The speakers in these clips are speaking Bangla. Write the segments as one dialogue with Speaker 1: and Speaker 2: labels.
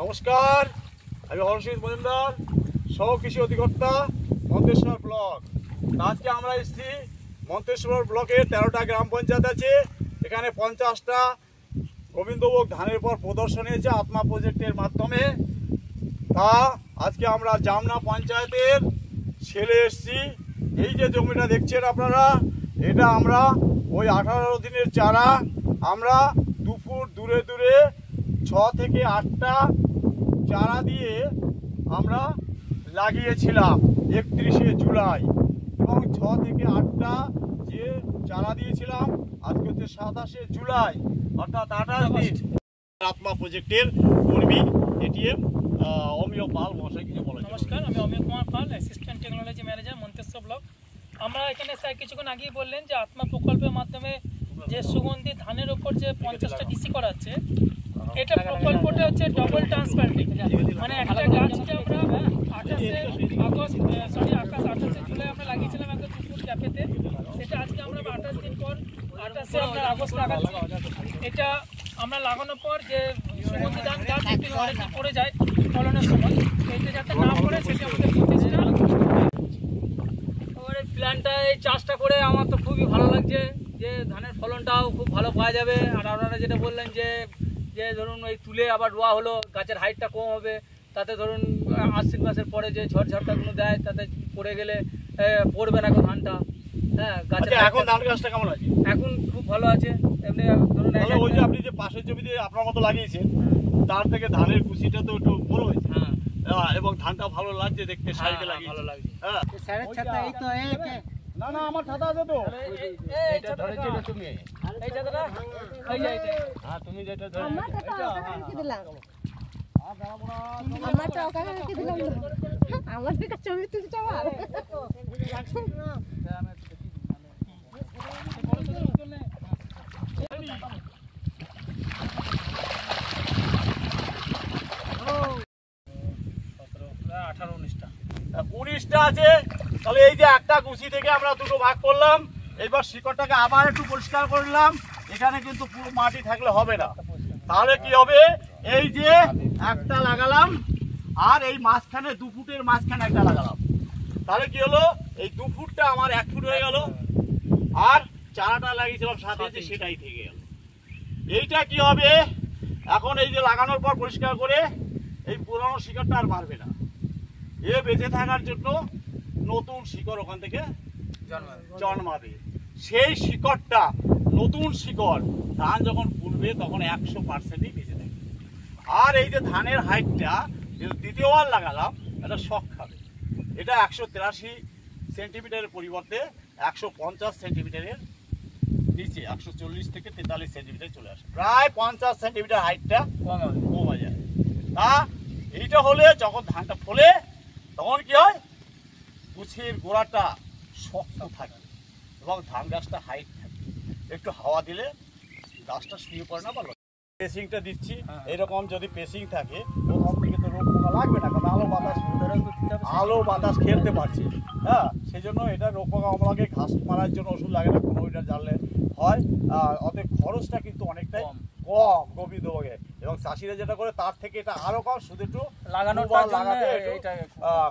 Speaker 1: নমস্কার, আমি হরষিত মজুমদার, সহ কৃষি অধিকর্তা, মন্তেশ্বর ব্লক। আজকে আমরা এসেছি মন্তেশ্বর ব্লকের 13টা গ্রাম পঞ্চায়েত আছে। এখানে 50টা গোবিন্দভোগ ধানের পর প্রদর্শনী হয়েছে আত্মা প্রজেক্টের মাধ্যমে। তা আজকে আমরা জামনা পঞ্চায়েতের ছেলে এসেছি। এই যে জমিটা দেখছেন আপনারা, এটা আমরা ওই 18 দিনের চারা আমরা 2 ফুট দূরে দূরে 6 থেকে 8টা চারা দিয়ে আমরা লাগিয়েছিলাম 31শে জুলাই, এবং 6 থেকে 8টা যে চারা দিয়েছিলাম আজকে হচ্ছে 27শে জুলাই, অর্থাৎ 28 দিন। আত্মা প্রজেক্টের কর্মী এটিএম অমিয় পাল মহাশয় কিছু বলেন।
Speaker 2: নমস্কার, আমি Amiya Kumar Pal, assistant technology manager, Manteswar block. আমরা এখানে স্যার কিছুক্ষণ আগেই বললেন যে আত্মা প্রকল্পের মাধ্যমে যে সুগন্ধি ধানের ওপর যে 50টা ডিসি করাচ্ছে, এটা প্রকল্পটা হচ্ছে ডবল ট্রান্সপ্লান্টিং। মানে একটা গাছকে আমরা 28শে জুলাই আমরা লাগিয়েছিলাম একটা 2 ফুট গ্যাপেতে, সেটা আজকে আমরা 28 দিন পর 28শে আমরা আগস্ট লাগাচ্ছি। এটা আমরা লাগানোর পর যে সুগন্ধি ধান গাছ একটু অনেকটা পড়ে যায় ফলনের সময়, এইটা যাতে না পড়ে সেটা আমাদের প্রচেষ্টা।
Speaker 3: এবার এই প্ল্যানটা, এই চাষটা করে আমার তো খুবই ভালো লাগছে যে ধানের ফলনটাও খুব ভালো পাওয়া যাবে। আর আপনারা যেটা বললেন যে যে ধরুন ওই তুলে আবার রোয়া হলো, গাছের হাইটটা কম হবে, তাতে ধরুন আশ্বিন মাসের পরে যে ঝড়ঝাপটাগুলো দেয় তাতে পড়ে গেলে পড়বে না ধানটা। হ্যাঁ, গাছের
Speaker 1: এখন ধান গাছটা কেমন আছে?
Speaker 3: এখন খুব ভালো আছে। এমনি ধরুন
Speaker 1: ওই যে আপনি যে পাশের জমিতে আপনার মতো লাগিয়েছেন, তার থেকে ধানের কুচিটা তো একটু বড় হয়েছে। হ্যাঁ, এবং ধানটা ভালো লাগছে দেখতে, সাইডে লাগিয়ে ভালো লাগছে। হ্যাঁ,
Speaker 4: স্যারের ছাতা এই তো
Speaker 1: না না, আমার ছাতা আছে তো।
Speaker 3: এইটা ধরেছিল তুমি, এই ছাতাটা এই যে
Speaker 1: হ্যাঁ, তুমি যেটা ধরে
Speaker 5: আমার টাকা রেখে দিলাম, আমার টাকা রেখে দিলাম, আমার টাকা ছবি তুলতে আবার
Speaker 1: উনিশটা আছে। তাহলে এই যে একটা কুচি থেকে আমরা দুটো ভাগ করলাম, এইবার শিকড়টাকে আবার একটু পরিষ্কার করলাম। এখানে কিন্তু পুরো মাটি থাকলে হবে না। তাহলে কি হবে, এই যে একটা লাগালাম আর এই মাঝখানে 2 ফুটের মাঝখানে একটা লাগালাম, তাহলে কি হলো, এই 2 ফুটটা আমার 1 ফুট হয়ে গেল, আর চারাটা লাগিয়েছিলাম 7 ইঞ্চি সেটাই থেকে গেল। এইটা কি হবে, এখন এই যে লাগানোর পর পরিষ্কার করে এই পুরনো শিকড়টা আর মারবে না। এ বেঁচে থাকার জন্য নতুন শিকড় ওখান থেকে জন্মাবে। সেই শিকড়টা, নতুন শিকড়, ধান যখন ফুলবে তখন 100%ই বেঁচে থাকবে। আর এই যে ধানের হাইটটা দ্বিতীয়বার লাগালাম, এটা শখ খাবে। এটা 183 সেন্টিমিটারের পরিবর্তে 150 সেন্টিমিটারের নিচে 140 থেকে 43 সেন্টিমিটার চলে আসে, প্রায় 50 সেন্টিমিটার হাইটটা কমে যায়। তা এইটা হলে যখন ধানটা ফলে তখন কি হয়, কুচির গোড়াটা শক্ত থাকে এবং ধান গাছটা হাইট থাকে। একটু হাওয়া দিলে গাছটা শুয়ে পড়ে না। ভালো পেসিংটা দিচ্ছি, এরকম যদি পেসিং থাকে ওখান থেকে তো রোগ পোকা লাগবে না, কারণ আলো বাতাস খেলতে পারছে। হ্যাঁ, সেই জন্য এটা রোগ পোকা আমলাকে ঘাস মারার জন্য ওষুধ লাগে না, 15 লিটার জানলে হয়। অতএব খরচটা কিন্তু অনেকটাই কম গোবিন্দভোগে, এবং চাষিরা যেটা করে তার থেকে এটা আরো কম, শুধু একটু লাগাতে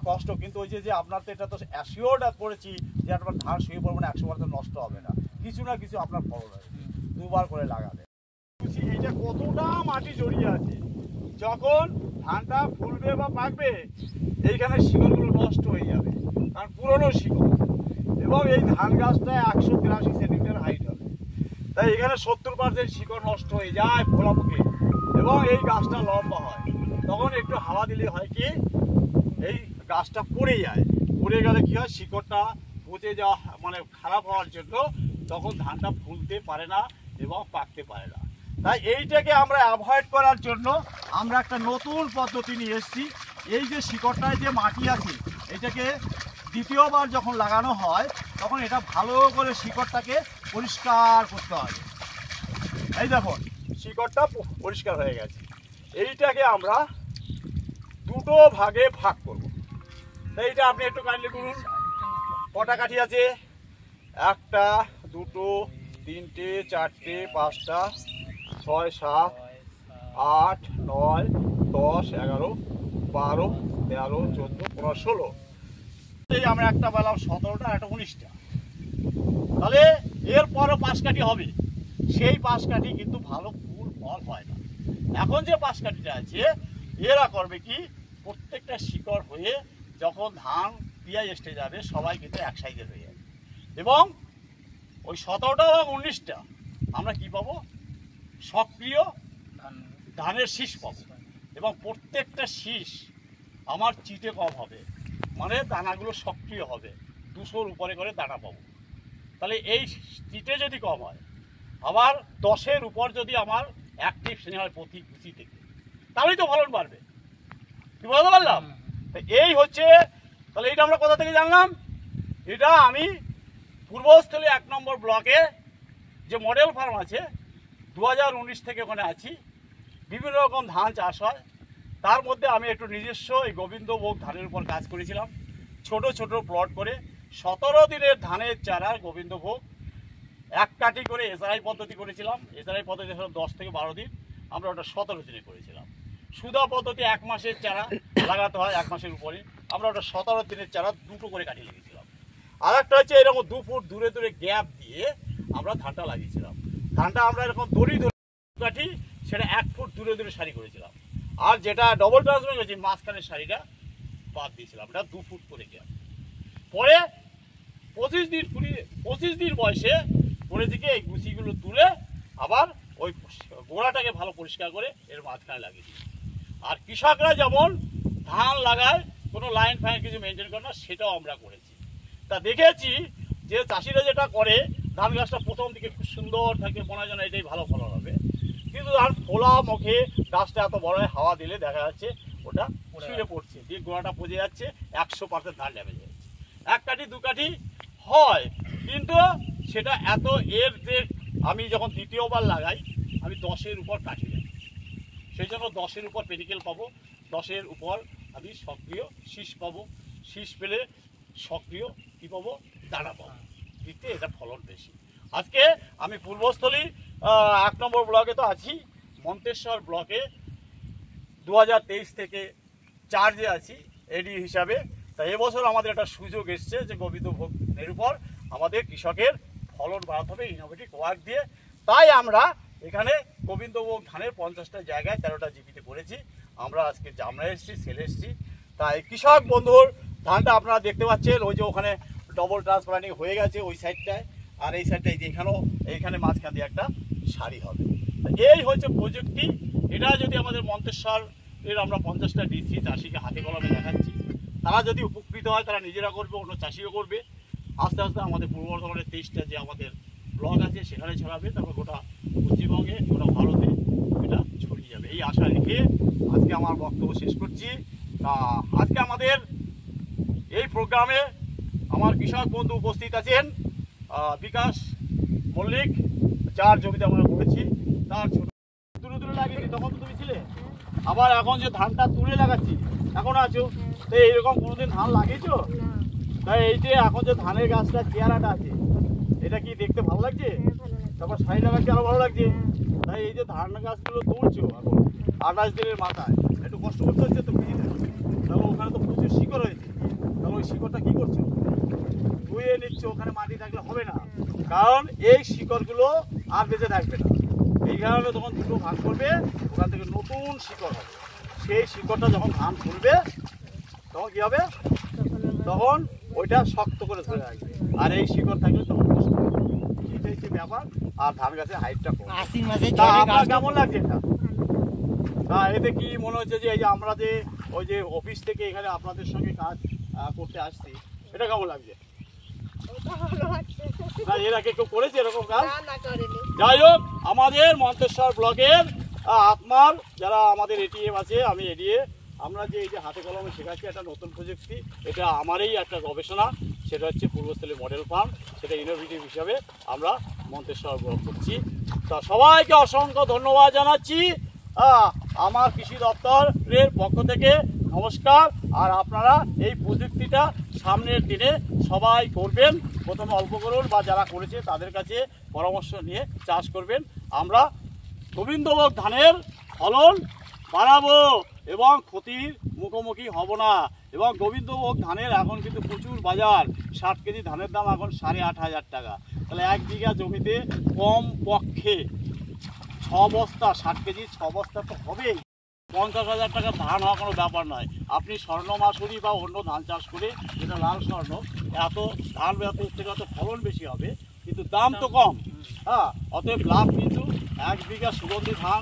Speaker 1: কষ্ট। কিন্তু ওই যে আপনার তো এটা তো অ্যাসিওর্ড করেছি যে আপনার ধান শুয়ে পড়বে না, 100% নষ্ট হবে না, কিছু না কিছু আপনার ফলন হবে 2বার করে লাগালে। এইটা কতটা মাটি জড়িয়ে আছে, যখন ধানটা ফুলবে বা পাকবে এইখানে শিকড়গুলো নষ্ট হয়ে যাবে, কারণ পুরনো শিকড়, এবং এই ধান গাছটা 183 সেন্টিমিটার হাইট হবে। তাই এখানে 70% শিকড় নষ্ট হয়ে যায় ফোলাপোকে, এবং এই গাছটা লম্বা হয়। তখন একটু হাওয়া দিলে হয় কি, এই গাছটা পড়ে যায়। পড়ে গেলে কি হয়, শিকড়টা পচে যাওয়া মানে খারাপ হওয়ার জন্য তখন ধানটা ফুলতে পারে না এবং পাকতে পারে না। তাই এইটাকে আমরা অ্যাভয়েড করার জন্য আমরা একটা নতুন পদ্ধতি নিয়ে এসেছি। এই যে শিকড়টায় যে মাটি আছে, এটাকে দ্বিতীয়বার যখন লাগানো হয় তখন এটা ভালো করে শিকড়টাকে পরিষ্কার করতে হবে। এই দেখুন, শিকড়টা পরিষ্কার হয়ে গেছে। এইটাকে আমরা 2টো ভাগে ভাগ করব। এইটা আপনি একটু কাইন্ডলি করুন। কটা কাঠি আছে, 1টা 2টো 3টে 4টে 5টা 6 7 8, 9, 10, 11, 12, 13, 14, 15, 16। এই আমরা একটা পেলাম 17টা, একটা 19টা। তাহলে এরপরও 5 কাঠি হবে। সেই 5 কাঠি কিন্তু ভালো ফুল ফল হয় না। এখন যে 5 কাঠিটা আছে এরা করবে কি, প্রত্যেকটা শিকড় হয়ে যখন ধান পিঁয়াজ এসে যাবে সবাই কিন্তু এক সাইজের হয়ে যাবে, এবং ওই 17টা এবং 19টা আমরা কি পাবো, সক্রিয় ধানের শীষ পাবো, এবং প্রত্যেকটা শীষ আমার চিটে কম হবে, মানে দানাগুলো সক্রিয় হবে, 200-র উপরে করে দানা পাবো। তাহলে এই চিটে যদি কম হয়, আবার 10-এর উপর যদি আমার অ্যাক্টিভ শ্রেণী হয় প্রতি গুছি থেকে, তাহলেই তো ফলন বাড়বে। কি বলতে পারলাম? এই হচ্ছে, তাহলে এইটা আমরা কোথা থেকে জানলাম? এটা আমি পূর্বস্থলী 1 নম্বর ব্লকে যে মডেল ফার্ম আছে 2019 থেকে ওখানে আছি, বিভিন্ন রকম ধান চাষ হয়, তার মধ্যে আমি একটু নিজস্ব এই গোবিন্দভোগ ধানের উপর কাজ করেছিলাম। ছোট ছোট প্লট করে 17 দিনের ধানের চারা গোবিন্দভোগ 1 কাঠি করে এসআরআই পদ্ধতি করেছিলাম। এসআরআই পদ্ধতি 10 থেকে 12 দিন, আমরা ওটা 17 দিনে করেছিলাম। সুদা পদ্ধতি 1 মাসের চারা লাগাতে হয়, 1 মাসের উপরে, আমরা ওটা 17 দিনের চারা 2টো করে কাঠি লাগিয়েছিলাম। আর একটা হচ্ছে এরকম 2 ফুট দূরে দূরে গ্যাপ দিয়ে আমরা ধানটা লাগিয়েছিলাম। ধানটা আমরা এরকম দড়ি ধরে কাঠি, সেটা 1 ফুট দূরে দূরে সারি করেছিলাম। আর যেটা ডবল ট্রান্সফার করেছি মাঝখানের সারিটা বাদ দিয়েছিলাম, এটা 2 ফুট করে গ্যাপ। পরে 25 দিন বয়সে করে দিকে এই গুছিগুলো তুলে আবার ওই গোড়াটাকে ভালো পরিষ্কার করে এর মাঝখানে লাগিয়ে দিই। আর কৃষকরা যেমন ধান লাগায় কোনো লাইন ফাইন কিছু মেনটেন করে না, সেটাও আমরা করেছি। তা দেখেছি যে চাষিরা যেটা করে, ধান গাছটা প্রথম দিকে খুব সুন্দর থাকে, মনে হয় যেন এটাই ভালো ফলন হবে, কিন্তু ধান ফোলা মুখে গাছটা এত বড় হয়, হাওয়া দিলে দেখা যাচ্ছে ওটা ছিঁড়ে পড়ছে, দিয়ে গোড়াটা পচে যাচ্ছে, 100% ধান ড্যামেজ হয়ে যাচ্ছে। 1 কাঠি 2 কাঠি হয়, কিন্তু সেটা এত এর যে আমি যখন দ্বিতীয়বার লাগাই আমি 10-এর উপর কাঠি যাই, সেই জন্য 10-এর উপর পেডিকেল পাবো, 10-এর উপর আমি সক্রিয় শীষ পাবো, শীষ পেলে সক্রিয় কী পাবো, দানা পাবো, দিতে এটা ফলন বেশি। আজকে আমি পূর্বস্থলী 1 নম্বর ব্লকে তো আছি, মন্তেশ্বর ব্লকে 2023 থেকে চার্জে আছি এডি হিসাবে। তা এবছর আমাদের একটা সুযোগ এসছে যে গোবিন্দভোগের উপর আমাদের কৃষকের ফলন বাড়াতে হবে ইনোভেটিভ ওয়ার্ক দিয়ে। তাই আমরা এখানে গোবিন্দভোগ ধানের 50টা জায়গায় 13টা জিপিতে করেছি। আমরা আজকে জামরা এসেছি, সেলে এসেছি। তাই কৃষক বন্ধুর ধানটা আপনারা দেখতে পাচ্ছেন, ওই যে ওখানে ডবল ট্রান্সপ্লান্টিং হয়ে গেছে ওই সাইডটায়, আর এই সাইডটায় যেখানেও এইখানে মাঝখান দিয়ে একটা সারি হবে। এই হচ্ছে প্রযুক্তি। এটা যদি আমাদের মন্তেশ্বর এর আমরা 50টা ডিসি চাষিকে হাতে কলমে দেখাচ্ছি, তারা যদি উপকৃত হয় তারা নিজেরা করবে, অন্য চাষিও করবে। আস্তে আস্তে আমাদের পূর্ব বর্ধমানের 23টা যে আমাদের ব্লক আছে সেখানে ছড়াবে, তারপর গোটা পশ্চিমবঙ্গে, গোটা ভারতে এটা ছড়িয়ে যাবে, এই আশা রেখে আজকে আমার বক্তব্য শেষ করছি। আজকে আমাদের এই প্রোগ্রামে আমার কৃষক বন্ধু উপস্থিত আছেন বিকাশ মল্লিক, যার জমিতে আমরা করেছি, তার ছোট দূরে দূরে লাগিয়েছি, তখন তো তুমি ছিলে, আবার এখন যে ধানটা তুলে লাগাচ্ছি এখন আছো, তো এইরকম কোনোদিন ধান লাগিয়েছো? তাই এই যে এখন যে ধানের গাছটা চেহারাটা আছে, এটা কি দেখতে ভালো লাগছে? তারপর সারি লাগাচ্ছি আরো ভালো লাগছে। তাই এই যে ধান গাছগুলো তুলছো এখন 28 দিনের মাথায়, একটু কষ্ট করতে হচ্ছে তো বুঝিতে, তাহলে ওখানে তো প্রচুর শিকড় হয়েছে, তাহলে ওই শিকড়টা কি করছো, ধুয়ে নিচ্ছ, ওখানে মাটি থাকলে হবে না, কারণ এই শিকড়গুলো আর বেঁচে থাকবে না। এই কারণে তখন দুটো ভাগ করবে, ওখান থেকে নতুন শিকড় হবে। সেই শিকড়টা যখন ধান তুলবে তখন কি হবে, তখন ওইটা শক্ত করে ধরে রাখবে, আর এই শিকড় থাকলে তখন কষ্ট হবে। এটাই হচ্ছে ব্যাপার। আর ধান গাছের হাইটটা কম। আপনার কেমন লাগছে এটা? তা এতে কি মনে হচ্ছে যে এই যে আমরা যে ওই যে অফিস থেকে এখানে আপনাদের সঙ্গে কাজ করতে আসছি, এটা কেমন লাগছে? না এর আগে কেউ করেছে এরকম কাজ? যাই হোক, আমাদের মন্তেশ্বর ব্লকের আপনার যারা আমাদের এটিএম আছে, আমি এডিএ, আমরা যে এই যে হাতে কলমে শেখাচ্ছি একটা নতুন প্রযুক্তি, এটা আমারই একটা গবেষণা, সেটা হচ্ছে পূর্বস্থলী মডেল ফার্ম, সেটা ইনোভেটিভ হিসাবে আমরা মন্তেশ্বর ব্লক করছি। তা সবাইকে অসংখ্য ধন্যবাদ জানাচ্ছি। আমার কৃষি দপ্তরের পক্ষ থেকে নমস্কার। আর আপনারা এই প্রযুক্তিটা সামনের দিনে সবাই করবেন, প্রথমে অল্প করুন বা যারা করেছে তাদের কাছে পরামর্শ নিয়ে চাষ করবেন। আমরা গোবিন্দভোগ ধানের ফলন বাড়াবো এবং ক্ষতির মুখোমুখি হব না। এবং গোবিন্দভোগ ধানের এখন কিন্তু প্রচুর বাজার, 60 কেজি ধানের দাম এখন 8,500 টাকা। তাহলে 1 বিঘা জমিতে কম পক্ষে 6 বস্তা, 60 কেজি 6 বস্তা তো হবেই। 50,000 টাকা ধান হওয়া কোনো ব্যাপার নয়। আপনি স্বর্ণ মাসুরি বা অন্য ধান চাষ করে, যেটা লাল স্বর্ণ, এত ধান থেকে অত ফলন বেশি হবে, কিন্তু দাম তো কম। হ্যাঁ, অতএব লাভ কিন্তু 1 বিঘা সুগন্ধি ধান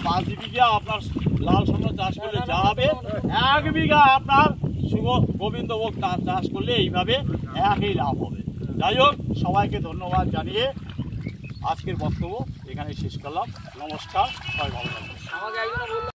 Speaker 1: 5 বিঘা আপনার লাল স্বর্ণ চাষ করলে যা হবে, 1 বিঘা আপনার গোবিন্দভোগ চাষ করলে এইভাবে একই লাভ হবে। যাই হোক, সবাইকে ধন্যবাদ জানিয়ে আজকের বক্তব্য এখানে শেষ করলাম। নমস্কার, সবাই ভালো থাকবেন।
Speaker 3: আমাকে একজন বললো